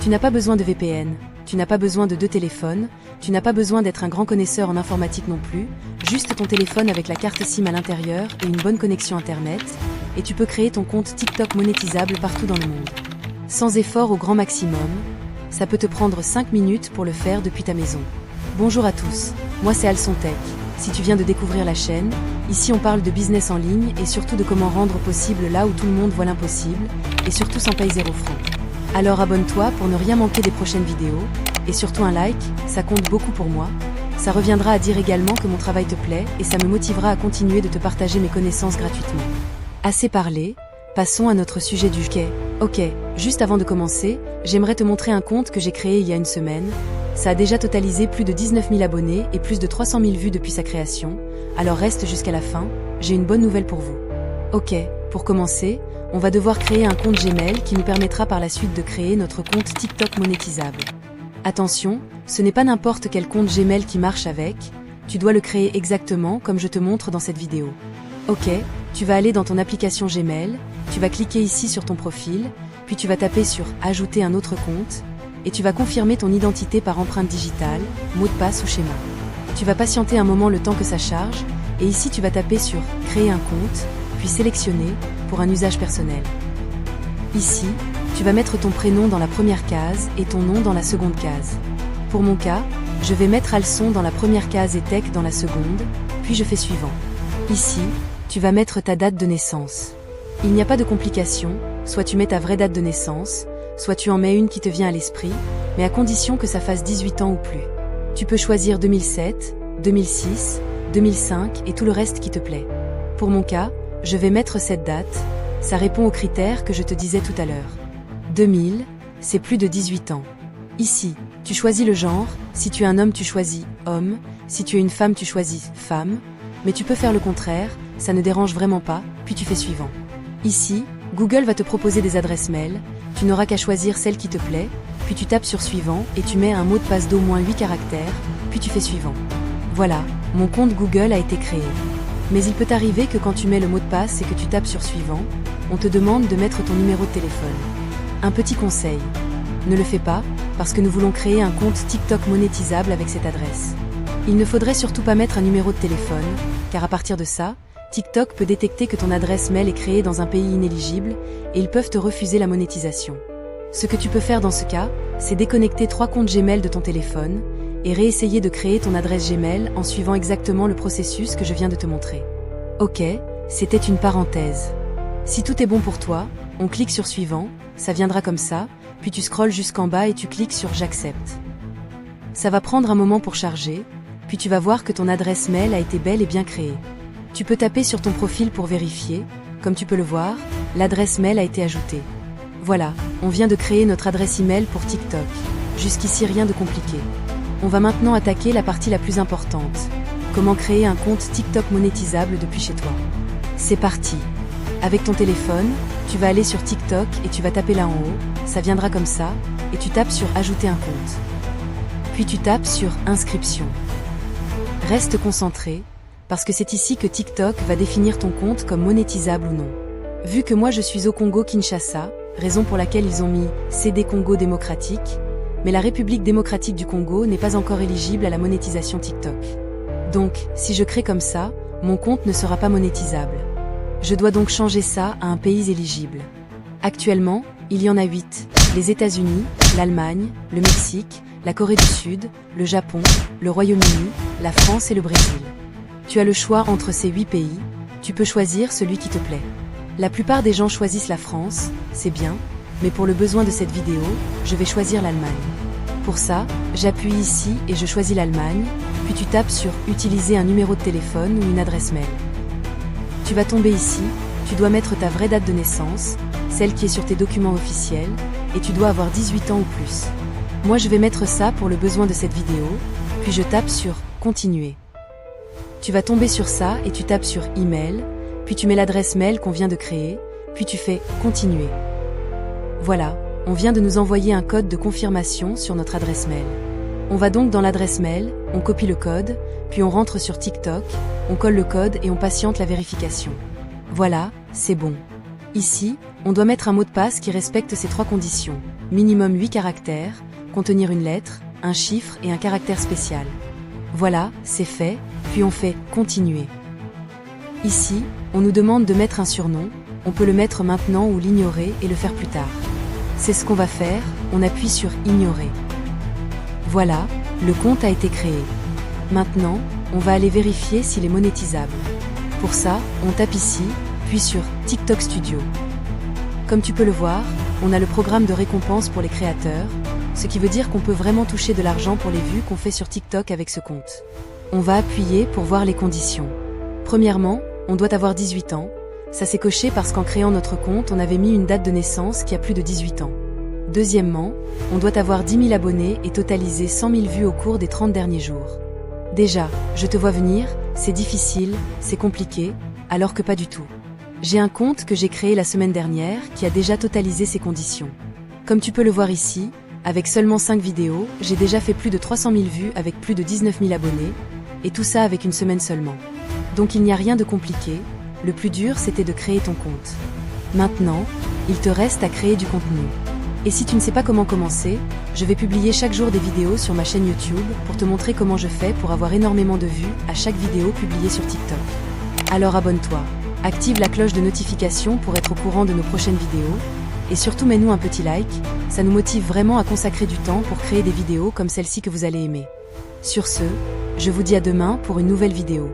Tu n'as pas besoin de VPN, tu n'as pas besoin de 2 téléphones, tu n'as pas besoin d'être un grand connaisseur en informatique non plus, juste ton téléphone avec la carte SIM à l'intérieur et une bonne connexion internet, et tu peux créer ton compte TikTok monétisable partout dans le monde. Sans effort au grand maximum, ça peut te prendre 5 minutes pour le faire depuis ta maison. Bonjour à tous, moi c'est AlsonTech. Si tu viens de découvrir la chaîne, ici on parle de business en ligne et surtout de comment rendre possible là où tout le monde voit l'impossible, et surtout sans payer 0 francs. Alors abonne-toi pour ne rien manquer des prochaines vidéos, et surtout un like, ça compte beaucoup pour moi. Ça reviendra à dire également que mon travail te plaît et ça me motivera à continuer de te partager mes connaissances gratuitement. Assez parlé, passons à notre sujet du quai. Ok, juste avant de commencer, j'aimerais te montrer un compte que j'ai créé il y a une semaine. Ça a déjà totalisé plus de 19 000 abonnés et plus de 300 000 vues depuis sa création, alors reste jusqu'à la fin, j'ai une bonne nouvelle pour vous. Ok, pour commencer, on va devoir créer un compte Gmail qui nous permettra par la suite de créer notre compte TikTok monétisable. Attention, ce n'est pas n'importe quel compte Gmail qui marche avec, tu dois le créer exactement comme je te montre dans cette vidéo. Ok, tu vas aller dans ton application Gmail, tu vas cliquer ici sur ton profil, puis tu vas taper sur « Ajouter un autre compte » et tu vas confirmer ton identité par empreinte digitale, mot de passe ou schéma. Tu vas patienter un moment le temps que ça charge, et ici tu vas taper sur « Créer un compte », puis sélectionner pour un usage personnel. Ici, tu vas mettre ton prénom dans la première case et ton nom dans la seconde case. Pour mon cas, je vais mettre Alson dans la première case et Tech dans la seconde, puis je fais suivant. Ici, tu vas mettre ta date de naissance. Il n'y a pas de complication, soit tu mets ta vraie date de naissance, soit tu en mets une qui te vient à l'esprit, mais à condition que ça fasse 18 ans ou plus. Tu peux choisir 2007, 2006, 2005 et tout le reste qui te plaît. Pour mon cas, je vais mettre cette date, ça répond aux critères que je te disais tout à l'heure. 2000, c'est plus de 18 ans. Ici, tu choisis le genre, si tu es un homme tu choisis homme, si tu es une femme tu choisis femme, mais tu peux faire le contraire, ça ne dérange vraiment pas, puis tu fais suivant. Ici, Google va te proposer des adresses mail, tu n'auras qu'à choisir celle qui te plaît, puis tu tapes sur suivant et tu mets un mot de passe d'au moins 8 caractères, puis tu fais suivant. Voilà, mon compte Google a été créé. Mais il peut arriver que quand tu mets le mot de passe et que tu tapes sur suivant, on te demande de mettre ton numéro de téléphone. Un petit conseil, ne le fais pas, parce que nous voulons créer un compte TikTok monétisable avec cette adresse. Il ne faudrait surtout pas mettre un numéro de téléphone, car à partir de ça, TikTok peut détecter que ton adresse mail est créée dans un pays inéligible, et ils peuvent te refuser la monétisation. Ce que tu peux faire dans ce cas, c'est déconnecter 3 comptes Gmail de ton téléphone, et réessayer de créer ton adresse Gmail en suivant exactement le processus que je viens de te montrer. Ok, c'était une parenthèse. Si tout est bon pour toi, on clique sur suivant, ça viendra comme ça, puis tu scrolles jusqu'en bas et tu cliques sur j'accepte. Ça va prendre un moment pour charger, puis tu vas voir que ton adresse mail a été bel et bien créée. Tu peux taper sur ton profil pour vérifier, comme tu peux le voir, l'adresse mail a été ajoutée. Voilà, on vient de créer notre adresse email pour TikTok. Jusqu'ici rien de compliqué. On va maintenant attaquer la partie la plus importante. Comment créer un compte TikTok monétisable depuis chez toi. C'est parti. Avec ton téléphone, tu vas aller sur TikTok et tu vas taper là en haut, ça viendra comme ça, et tu tapes sur ajouter un compte. Puis tu tapes sur inscription. Reste concentré, parce que c'est ici que TikTok va définir ton compte comme monétisable ou non. Vu que moi je suis au Congo-Kinshasa, raison pour laquelle ils ont mis CD Congo démocratique, mais la République démocratique du Congo n'est pas encore éligible à la monétisation TikTok. Donc, si je crée comme ça, mon compte ne sera pas monétisable. Je dois donc changer ça à un pays éligible. Actuellement, il y en a 8, les États-Unis, l'Allemagne, le Mexique, la Corée du Sud, le Japon, le Royaume-Uni, la France et le Brésil. Tu as le choix entre ces 8 pays, tu peux choisir celui qui te plaît. La plupart des gens choisissent la France, c'est bien, mais pour le besoin de cette vidéo, je vais choisir l'Allemagne. Pour ça, j'appuie ici et je choisis l'Allemagne, puis tu tapes sur « Utiliser un numéro de téléphone ou une adresse mail ». Tu vas tomber ici, tu dois mettre ta vraie date de naissance, celle qui est sur tes documents officiels, et tu dois avoir 18 ans ou plus. Moi je vais mettre ça pour le besoin de cette vidéo, puis je tape sur « Continuer ». Tu vas tomber sur ça et tu tapes sur « Email », puis tu mets l'adresse mail qu'on vient de créer, puis tu fais « Continuer ». Voilà, on vient de nous envoyer un code de confirmation sur notre adresse mail. On va donc dans l'adresse mail, on copie le code, puis on rentre sur TikTok, on colle le code et on patiente la vérification. Voilà, c'est bon. Ici, on doit mettre un mot de passe qui respecte ces 3 conditions. minimum 8 caractères, contenir une lettre, un chiffre et un caractère spécial. Voilà, c'est fait, puis on fait « Continuer ». Ici, on nous demande de mettre un surnom, on peut le mettre maintenant ou l'ignorer et le faire plus tard. C'est ce qu'on va faire, on appuie sur « Ignorer ». Voilà, le compte a été créé. Maintenant, on va aller vérifier s'il est monétisable. Pour ça, on tape ici, puis sur « TikTok Studio ». Comme tu peux le voir, on a le programme de récompense pour les créateurs, ce qui veut dire qu'on peut vraiment toucher de l'argent pour les vues qu'on fait sur TikTok avec ce compte. On va appuyer pour voir les conditions. Premièrement, on doit avoir 18 ans. Ça s'est coché parce qu'en créant notre compte, on avait mis une date de naissance qui a plus de 18 ans. Deuxièmement, on doit avoir 10 000 abonnés et totaliser 100 000 vues au cours des 30 derniers jours. Déjà, je te vois venir, c'est difficile, c'est compliqué, alors que pas du tout. J'ai un compte que j'ai créé la semaine dernière qui a déjà totalisé ces conditions. Comme tu peux le voir ici, avec seulement 5 vidéos, j'ai déjà fait plus de 300 000 vues avec plus de 19 000 abonnés, et tout ça avec une semaine seulement. Donc il n'y a rien de compliqué, le plus dur c'était de créer ton compte. Maintenant, il te reste à créer du contenu. Et si tu ne sais pas comment commencer, je vais publier chaque jour des vidéos sur ma chaîne YouTube pour te montrer comment je fais pour avoir énormément de vues à chaque vidéo publiée sur TikTok. Alors abonne-toi, active la cloche de notification pour être au courant de nos prochaines vidéos, et surtout mets-nous un petit like, ça nous motive vraiment à consacrer du temps pour créer des vidéos comme celle-ci que vous allez aimer. Sur ce, je vous dis à demain pour une nouvelle vidéo.